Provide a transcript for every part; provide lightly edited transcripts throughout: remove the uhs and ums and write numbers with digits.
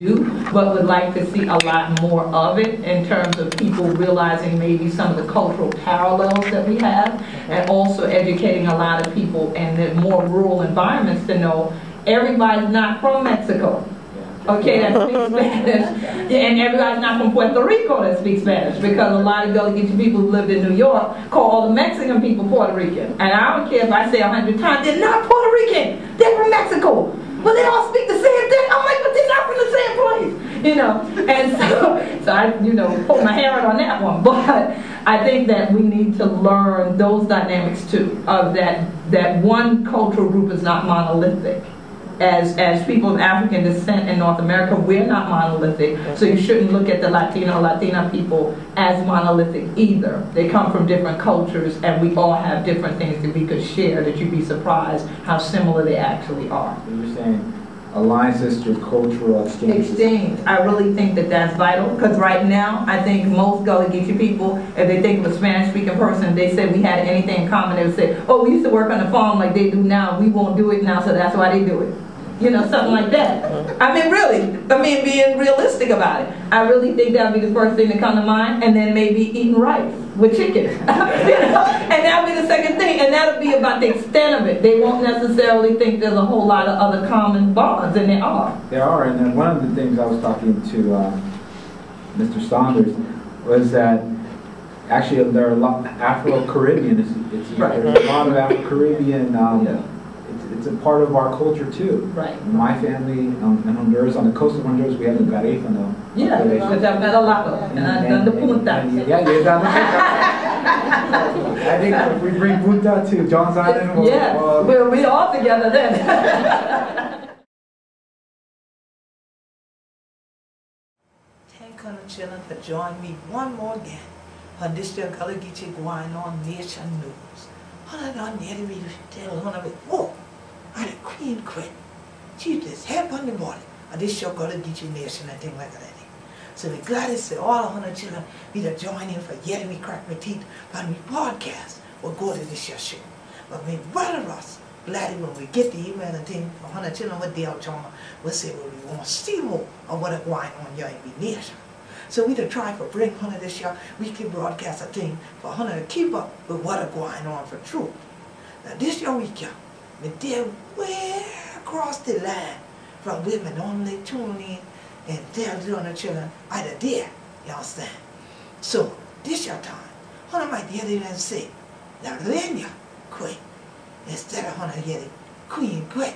but would like to see a lot more of it in terms of people realizing maybe some of the cultural parallels that we have, and also educating a lot of people in the more rural environments to know everybody's not from Mexico. Okay, that speaks Spanish, and everybody's not from Puerto Rico that speaks Spanish, because a lot of Gullah Geechee people who lived in New York call all the Mexican people Puerto Rican. And I don't care if I say 100 times, they're not Puerto Rican, they're from Mexico. But they all speak the same thing. I'm like, but they're not from the same place, you know. And so I, you know, pull my hair out on that one. But I think that we need to learn those dynamics too, of that one cultural group is not monolithic. As people of African descent in North America, we're not monolithic, so you shouldn't look at the Latina people as monolithic either. They come from different cultures, and we all have different things that we could share that you'd be surprised how similar they actually are. You're saying alliances through cultural exchange. I really think that that's vital, because right now, I think most Gullah Geechee people, if they think of a Spanish-speaking person, they said we had anything in common, they would say, oh, we used to work on the farm like they do now, we won't do it now, so that's why they do it. You know, something like that. I mean, really, being realistic about it. I really think that would be the first thing to come to mind, and then maybe eating rice with chicken. You know? And that would be the second thing, and that would be about the extent of it. They won't necessarily think there's a whole lot of other common bonds, and there are. There are, and then one of the things I was talking to Mr. Saunders was that actually there are a lot Afro-Caribbean. Right. There's a lot of Afro-Caribbean. It's a part of our culture too. Right. My family in Honduras, on the coast of Honduras, we have the Garifano. Yeah, because I've met a lot of them, and I've done the punta. Yeah, you've done the punta. I think if we bring punta to John's Island, yeah, we'll be all together then. Thank you, children, for joining me one more again on this year Gullah Geechee Nayshun News. Whoa! I'm the Queen Quet. Chieftess and Head-of-State. And this show called Geechee Nation and things like that. So we're glad to see all 100 children be to join in for yet me crack my teeth when we podcast or go to this show. But we rather us glad when we get the email and things for 100 children with the channel, we'll say well, we want to see more of what is going on here in the nation. So we to try for bring 100 this year, we can broadcast a thing for 100 to keep up with what is going on for truth. Now this year weekend, we did way across the line from women only tune in and tell the children either there, you understand? So this your time, 100 might hear them and say, La Reina Quet, instead of 100 hear Queen Quet.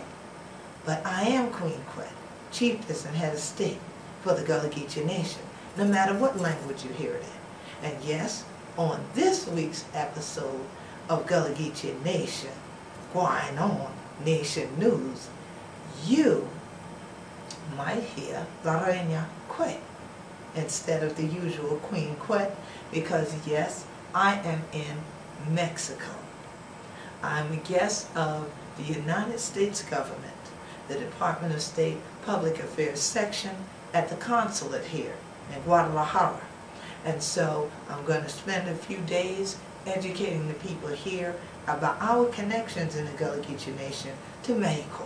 But I am Queen Quet, Chieftess and Head-of-State for the Gullah Geechee Nation, no matter what language you hear it in. And yes, on this week's episode of Gullah Geechee Nation, going on Nation News, you might hear La Reina Quet instead of the usual Queen Quet, because yes, I am in Mexico. I'm a guest of the United States government, the Department of State Public Affairs section at the consulate here in Guadalajara. And so I'm going to spend a few days educating the people here about our connections in the Gullah Geechee Nation to Mexico.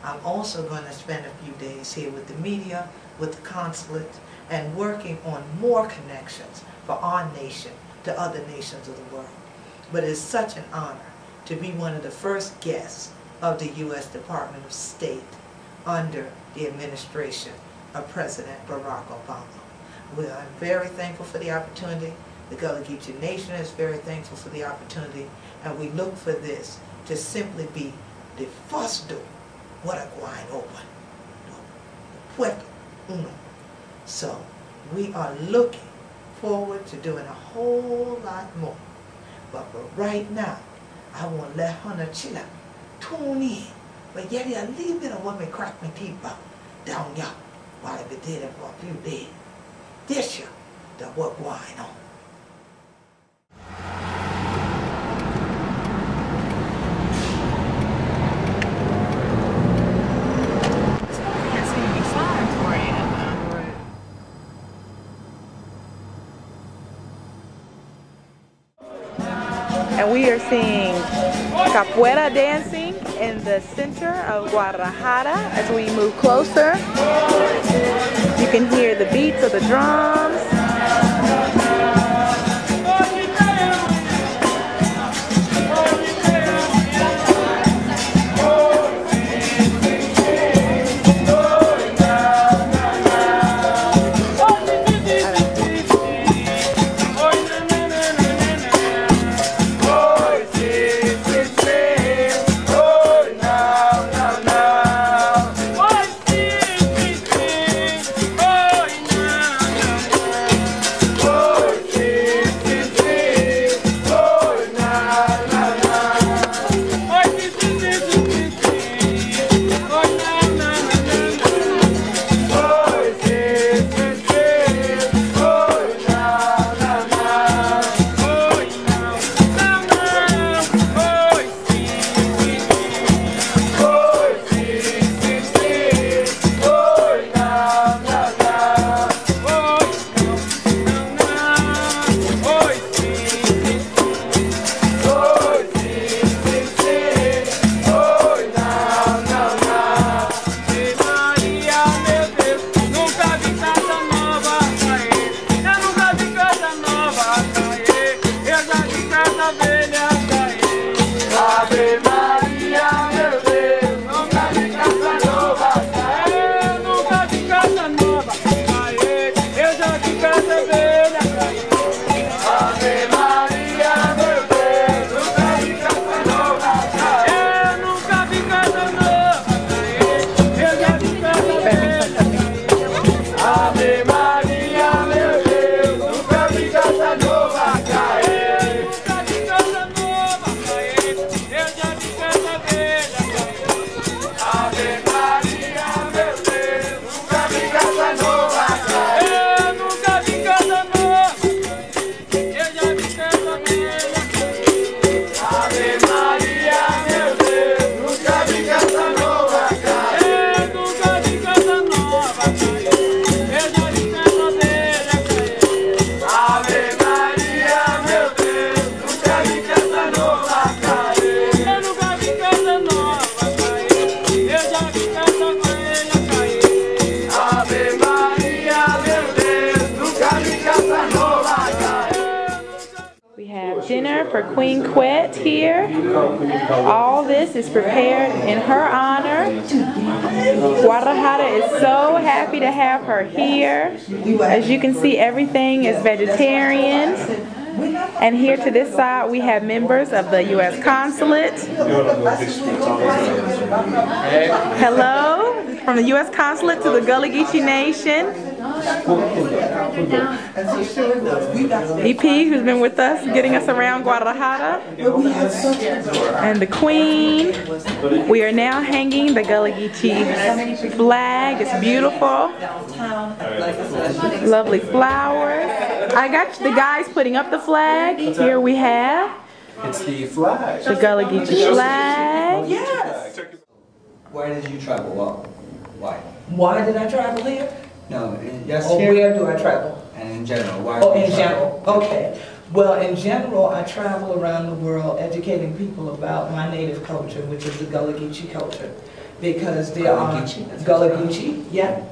I'm also going to spend a few days here with the media, with the consulate, and working on more connections for our nation to other nations of the world. But it's such an honor to be one of the first guests of the U.S. Department of State under the administration of President Barack Obama. I'm very thankful for the opportunity. The Gullah Geechee Nation is very thankful for the opportunity, and we look for this to simply be the first door what are going open. Puerto 1. So we are looking forward to doing a whole lot more. But for right now, I want to let Hunter Chilla tune in. But yet a little bit of what me crack my teeth about down here while I be there for a few days. This year, the what going on. And we are seeing capoeira dancing in the center of Guadalajara as we move closer. can hear the beats of the drums. Dinner for Queen Quet here. All this is prepared in her honor. Guadalajara is so happy to have her here. As you can see, everything is vegetarian. And here to this side we have members of the U.S. Consulate. Hello from the U.S. Consulate to the Gullah Geechee Nation. EP, who's been with us, getting us around Guadalajara. And the Queen. We are now hanging the Gullah Geechee flag. It's beautiful. Lovely flowers. I got the guys putting up the flag. Here we have it's the flag. The Gullah Geechee flag. Yes. Why did you travel? Well, why? Why did I travel here? No, just Or here. where do I travel? And in general, why? Oh, do you in travel? general. Okay. Well, in general, I travel around the world educating people about my native culture, which is the Gullah Geechee culture. Because there Gullah are Geechee? That's Gullah what it's Geechee, yeah.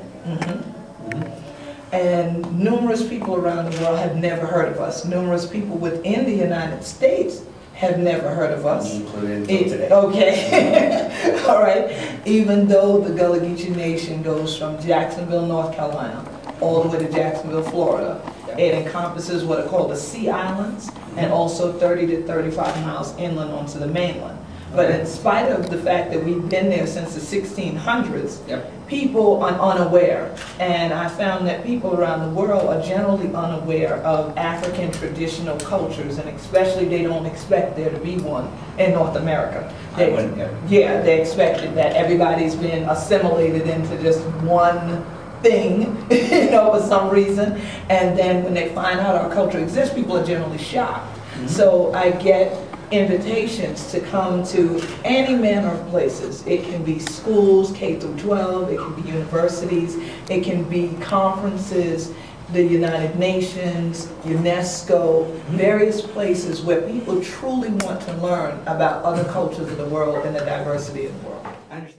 And numerous people around the world have never heard of us. Numerous people within the United States have never heard of us. Included today. Okay, all right. Even though the Gullah Geechee Nation goes from Jacksonville, North Carolina, all the way to Jacksonville, Florida. It encompasses what are called the Sea Islands and also 30 to 35 miles inland onto the mainland. But in spite of the fact that we've been there since the 1600s, people are unaware. And I found that people around the world are generally unaware of African traditional cultures, and especially they don't expect there to be one in North America. They expected that everybody's been assimilated into just one thing, you know, for some reason. And then when they find out our culture exists, people are generally shocked. So I get invitations to come to any manner of places. It can be schools, K through 12, it can be universities, it can be conferences, the United Nations, UNESCO, various places where people truly want to learn about other cultures of the world and the diversity of the world.